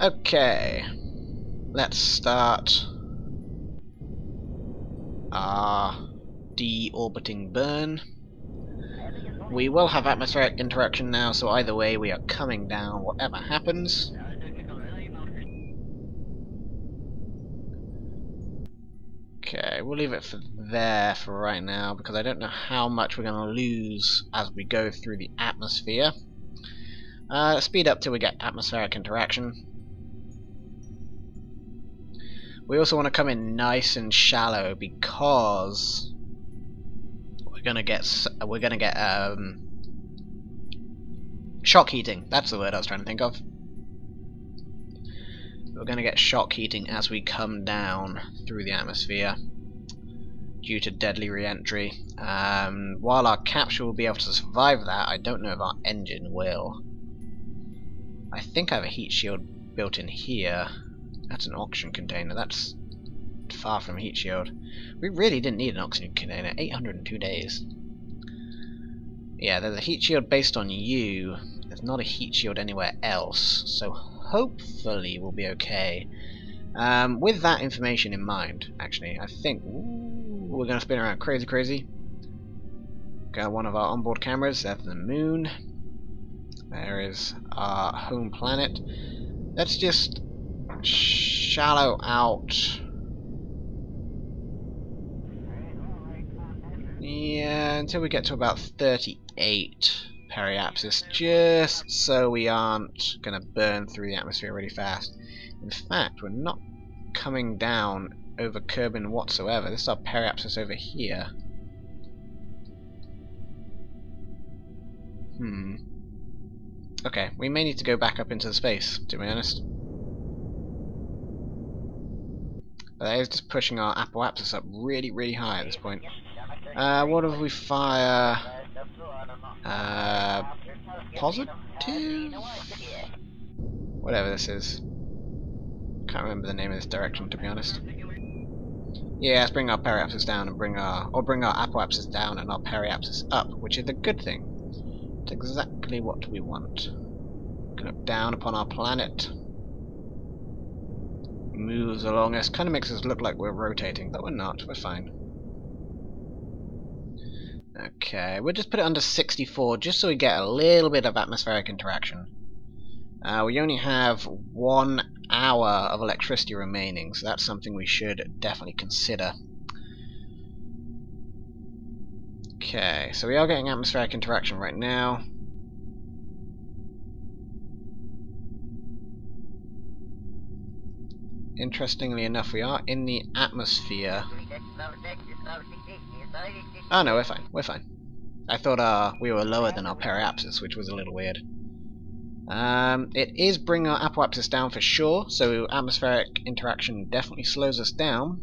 Okay, let's start our deorbiting burn. We will have atmospheric interaction now, so either way we are coming down whatever happens. Okay, we'll leave it for there for right now because I don't know how much we're going to lose as we go through the atmosphere. Speed up till we get atmospheric interaction. We also want to come in nice and shallow because we're gonna get shock heating. That's the word I was trying to think of. We're gonna get shock heating as we come down through the atmosphere due to deadly re-entry. While our capsule will be able to survive that, I don't know if our engine will. I think I have a heat shield built in here. That's an oxygen container. That's far from a heat shield. We really didn't need an oxygen container. 802 days. Yeah, there's a heat shield based on you. There's not a heat shield anywhere else. So hopefully we'll be okay. With that information in mind, actually, I think we're going to spin around crazy. Got one of our onboard cameras. There's the moon. There is our home planet. Let's just shallow out. Yeah, until we get to about 38 periapsis, just so we aren't going to burn through the atmosphere really fast. In fact, we're not coming down over Kerbin whatsoever. This is our periapsis over here. Okay, we may need to go back up into space, to be honest. But that is just pushing our apoapsis up really high at this point. What if we fire positive? Whatever this is. Can't remember the name of this direction, to be honest. Yeah, let's bring our periapsis down and bring our apoapsis down and our periapsis up, which is a good thing. It's exactly what we want. We can look down upon our planet. Moves along us. Kind of makes us look like we're rotating, but we're not. We're fine. Okay, we'll just put it under 64 just so we get a little bit of atmospheric interaction. We only have 1 hour of electricity remaining, so that's something we should definitely consider. Okay, so we are getting atmospheric interaction right now. Interestingly enough, we are in the atmosphere. Oh no, we're fine. We're fine. I thought we were lower than our periapsis, which was a little weird. It is bringing our apoapsis down for sure, so atmospheric interaction definitely slows us down.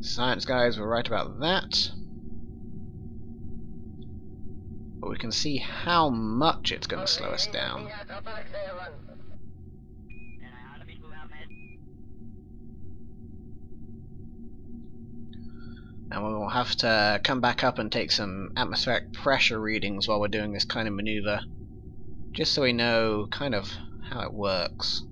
Science guys were right about that. But we can see how much it's going to slow us down. And we'll have to come back up and take some atmospheric pressure readings while we're doing this kind of maneuver, just so we know kind of how it works.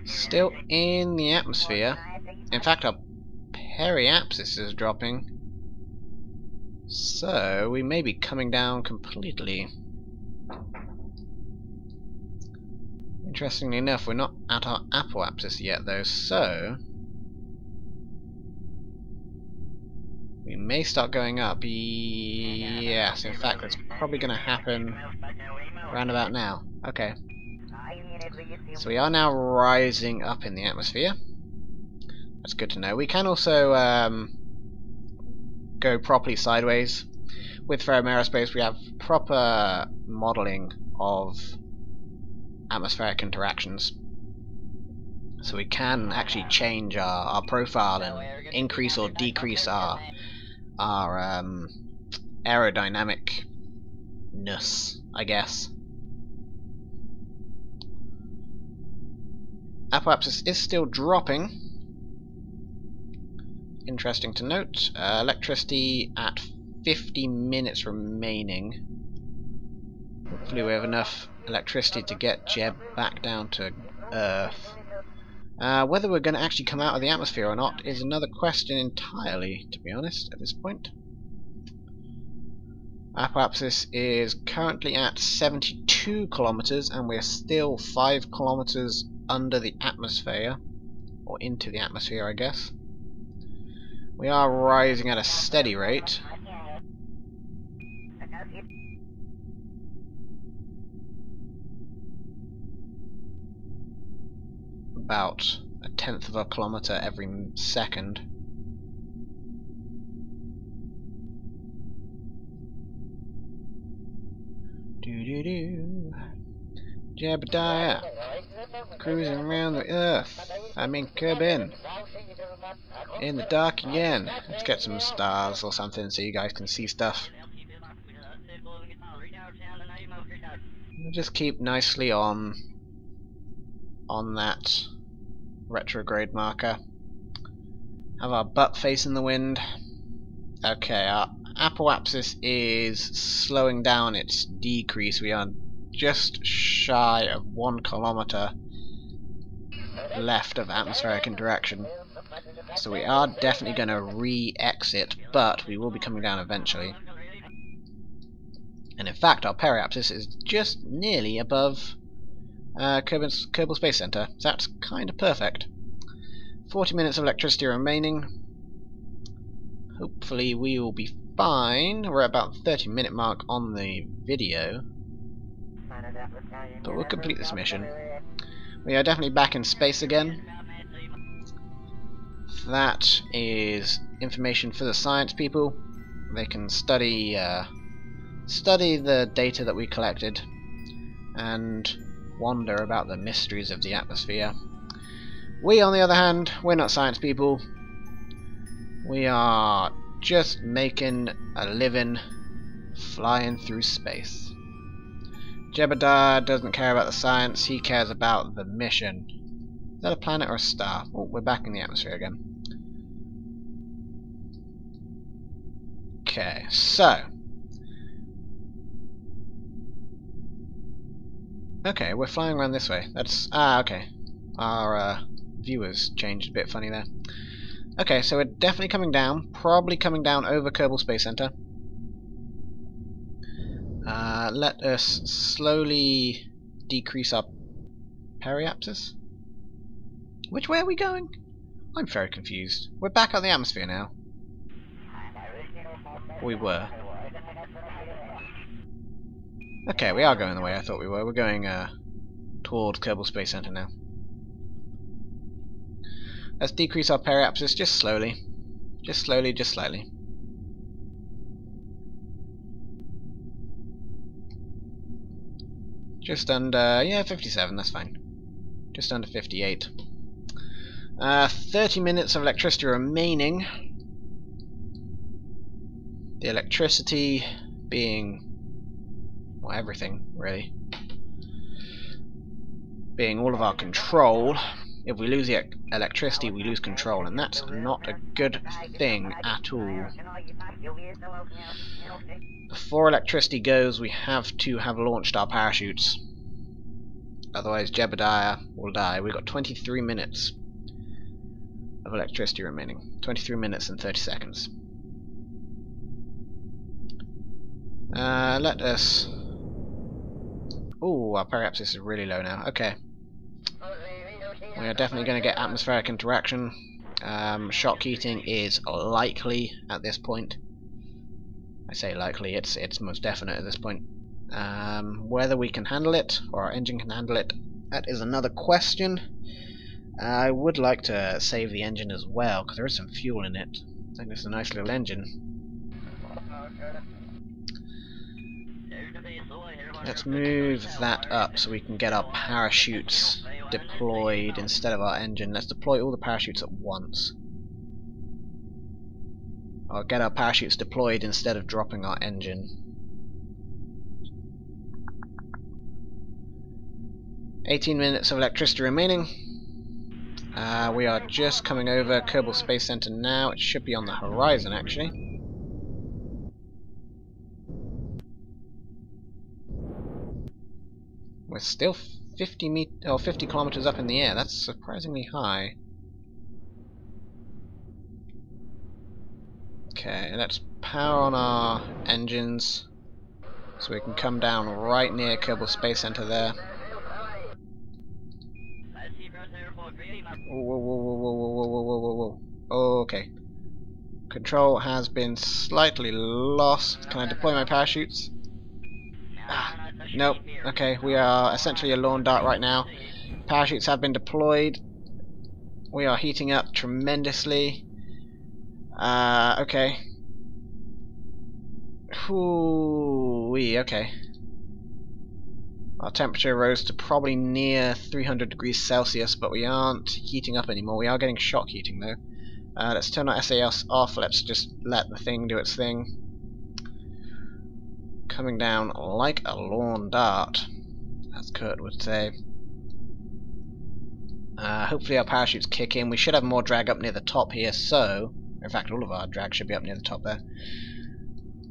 Still in the atmosphere. In fact, our periapsis is dropping, so we may be coming down completely. Interestingly enough, we're not at our apoapsis yet though, so we may start going up. Yes, in fact that's probably going to happen around about now. Okay. So we are now rising up in the atmosphere. That's good to know. We can also go properly sideways. With Ferrum Aerospace we have proper modelling of atmospheric interactions, so we can actually change our profile and increase or decrease our aerodynamicness, I guess. Apoapsis is still dropping. Interesting to note. Electricity at 50 minutes remaining. Hopefully we have enough electricity to get Jeb back down to Earth. Whether we're going to actually come out of the atmosphere or not is another question entirely, to be honest, at this point. Apoapsis is currently at 72 kilometers, and we're still 5 kilometers under the atmosphere, or into the atmosphere, I guess. We are rising at a steady rate. About a tenth of a kilometer every second. Doo-doo-doo. Jebediah, cruising around the Earth. I mean Kerbin. In the dark again. Let's get some stars or something so you guys can see stuff. We'll just keep nicely on that retrograde marker. Have our butt facing the wind. Okay, our apoapsis is slowing down its decrease. We are just shy of 1 kilometer left of atmospheric interaction. So we are definitely going to re-exit, but we will be coming down eventually. And in fact, our periapsis is just nearly above Kerbal Space Center. So that's kind of perfect. 40 minutes of electricity remaining. Hopefully we will be fine. We're at about the 30-minute mark on the video. But we'll complete this mission. We are definitely back in space again. That is information for the science people. They can study the data that we collected and wonder about the mysteries of the atmosphere. We, on the other hand, we're not science people. We are just making a living flying through space. Jebediah doesn't care about the science, he cares about the mission. Is that a planet or a star? Oh, we're back in the atmosphere again. Okay, so. Okay, we're flying around this way. That's... okay. Our viewers changed a bit funny there. Okay, so we're definitely coming down. Probably coming down over Kerbal Space Center. Let us slowly decrease our periapsis. Which way are we going? I'm very confused. We're back on the atmosphere now. We were. Okay, we are going the way I thought we were. We're going towards Kerbal Space Center now. Let's decrease our periapsis just slowly. Just slowly, just slightly. Just under, yeah, 57, that's fine. Just under 58. 30 minutes of electricity remaining. The electricity being, well, everything, really. Being all of our control. If we lose the electricity, we lose control, and that's not a good thing at all. Before electricity goes, we have to have launched our parachutes. Otherwise, Jebediah will die. We've got 23 minutes of electricity remaining. 23 minutes and 30 seconds. Let us... Ooh, our periapsis is really low now. Okay. We are definitely going to get atmospheric interaction. Shock heating is likely at this point. I say likely, it's most definite at this point. Whether we can handle it, or our engine can handle it, that is another question. I would like to save the engine as well, because there is some fuel in it. I think it's a nice little engine. Let's move that up so we can get our parachutes deployed instead of our engine. Let's deploy all the parachutes at once. Or get our parachutes deployed instead of dropping our engine. 18 minutes of electricity remaining. We are just coming over Kerbal Space Center now. It should be on the horizon, actually. We're still 50 kilometers up in the air. That's surprisingly high. Okay, let's power on our engines so we can come down right near Kerbal Space Center there. Whoa, whoa, whoa, whoa, whoa, whoa, whoa, whoa, whoa. Okay. Control has been slightly lost. Can I deploy my parachutes? Ah, nope. Okay, we are essentially a lawn dart right now. Parachutes have been deployed. We are heating up tremendously. Okay. Ooh-wee, okay. Our temperature rose to probably near 300 degrees Celsius, but we aren't heating up anymore. We are getting shock heating though. Let's turn our SAS off. Let's just let the thing do its thing. Coming down like a lawn dart, as Kurt would say. Hopefully our parachutes kick in. We should have more drag up near the top here, so... In fact, all of our drag should be up near the top there.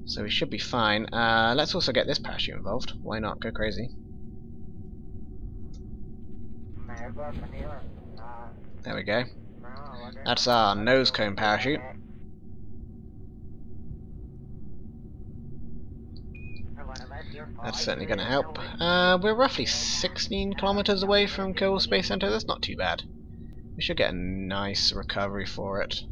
So we should be fine. Let's also get this parachute involved. Why not? Go crazy. There we go. That's our nose cone parachute. That's certainly going to help. We're roughly 16 kilometers away from Kerbal Space Center. That's not too bad. We should get a nice recovery for it.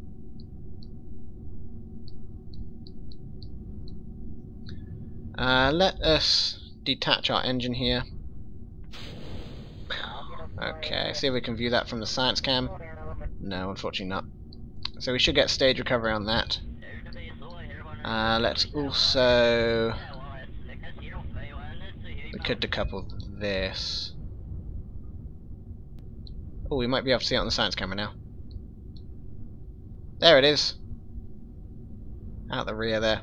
Let us detach our engine here. Okay, see if we can view that from the science cam. No, unfortunately not. So we should get stage recovery on that. Let's also... We could decouple this. Oh, we might be able to see it on the science camera now. There it is. Out the rear there.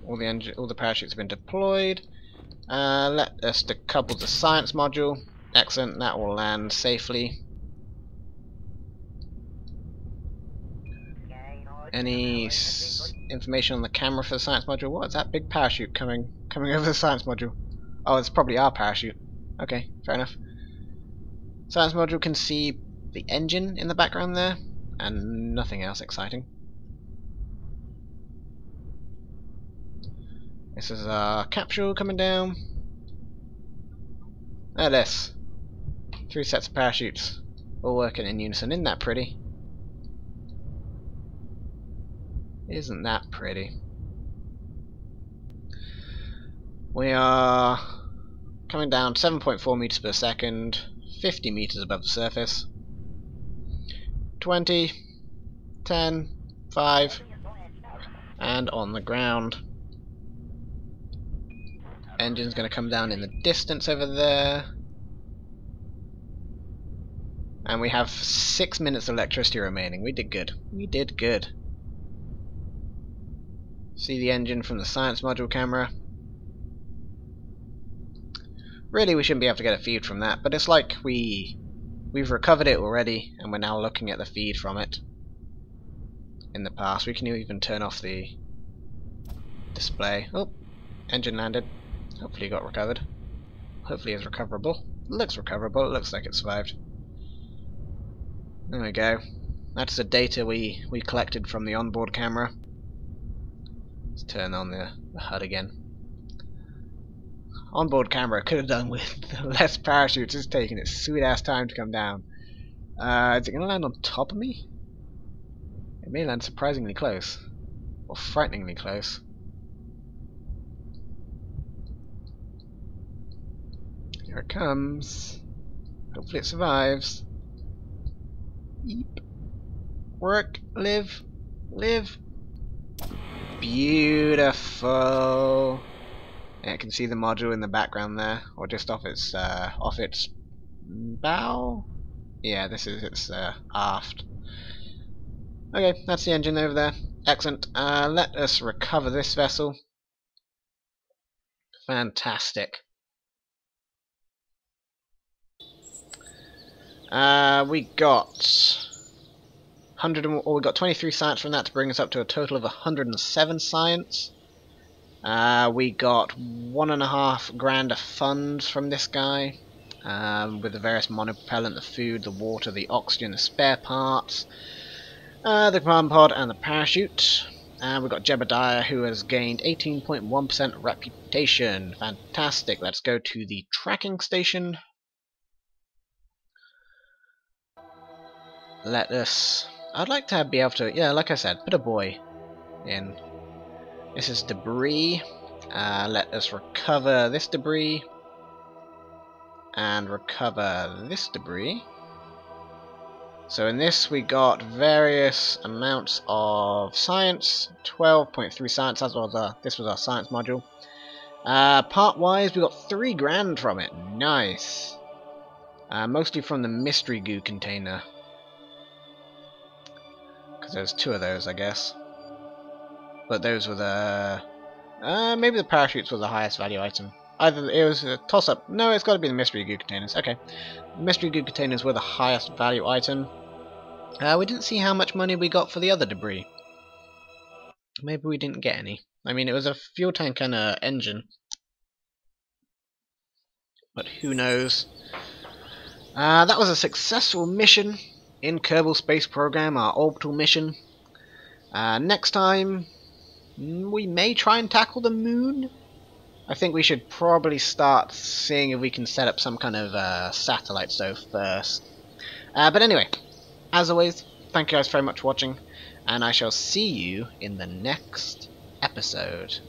All the parachutes have been deployed. Let us decouple the science module. Excellent, that will land safely. Any information on the camera for the science module? What is that big parachute coming over the science module? Oh, it's probably our parachute. Okay, fair enough. Science module can see the engine in the background there, and nothing else exciting. This is our capsule coming down. There it is. 3 sets of parachutes, all working in unison. Isn't that pretty? Isn't that pretty? We are coming down 7.4 meters per second, 50 meters above the surface. 20, 10, 5, and on the ground. Engine's going to come down in the distance over there. And we have 6 minutes of electricity remaining. We did good. We did good. See the engine from the science module camera. Really, we shouldn't be able to get a feed from that, but it's like we've recovered it already, and we're now looking at the feed from it. In the past, we can even turn off the display. Oh, engine landed. Hopefully it got recovered. Hopefully it's recoverable. It looks recoverable. It looks like it survived. There we go. That's the data we collected from the onboard camera. Let's turn on the HUD again. Onboard camera could have done with less parachutes. It's taking its sweet ass time to come down. Is it going to land on top of me? It may land surprisingly close. Or frighteningly close. Here it comes. Hopefully it survives. Eep. Work. Live. Live. Beautiful. Yeah, I can see the module in the background there, or just off its bow. Yeah, this is its aft. Okay, that's the engine over there. Excellent. Let us recover this vessel. Fantastic. We got 100, or we got 23 science from that to bring us up to a total of 107 science. We got $1.5 grand of funds from this guy, with the various monopropellant, the food, the water, the oxygen, the spare parts, the command pod, and the parachute. And we've got Jebediah, who has gained 18.1% reputation. Fantastic. Let's go to the tracking station. I'd like to be able to, yeah, like I said, put a buoy in. This is debris. Let us recover this debris. And recover this debris. So in this we got various amounts of science, 12.3 science, this was our science module. Part wise we got $3 from it, nice. Mostly from the mystery goo container. Because there's 2 of those I guess. But those were the... maybe the parachutes was the highest value item. Either it was a toss up, no it's got to be the mystery goo containers, okay. The mystery goo containers were the highest value item. We didn't see how much money we got for the other debris. Maybe we didn't get any. I mean, it was a fuel tank and an engine. But who knows. That was a successful mission in Kerbal Space Program, our orbital mission. Next time, we may try and tackle the moon. I think we should probably start seeing if we can set up some kind of satellite so first. But anyway, as always, thank you guys very much for watching, and I shall see you in the next episode.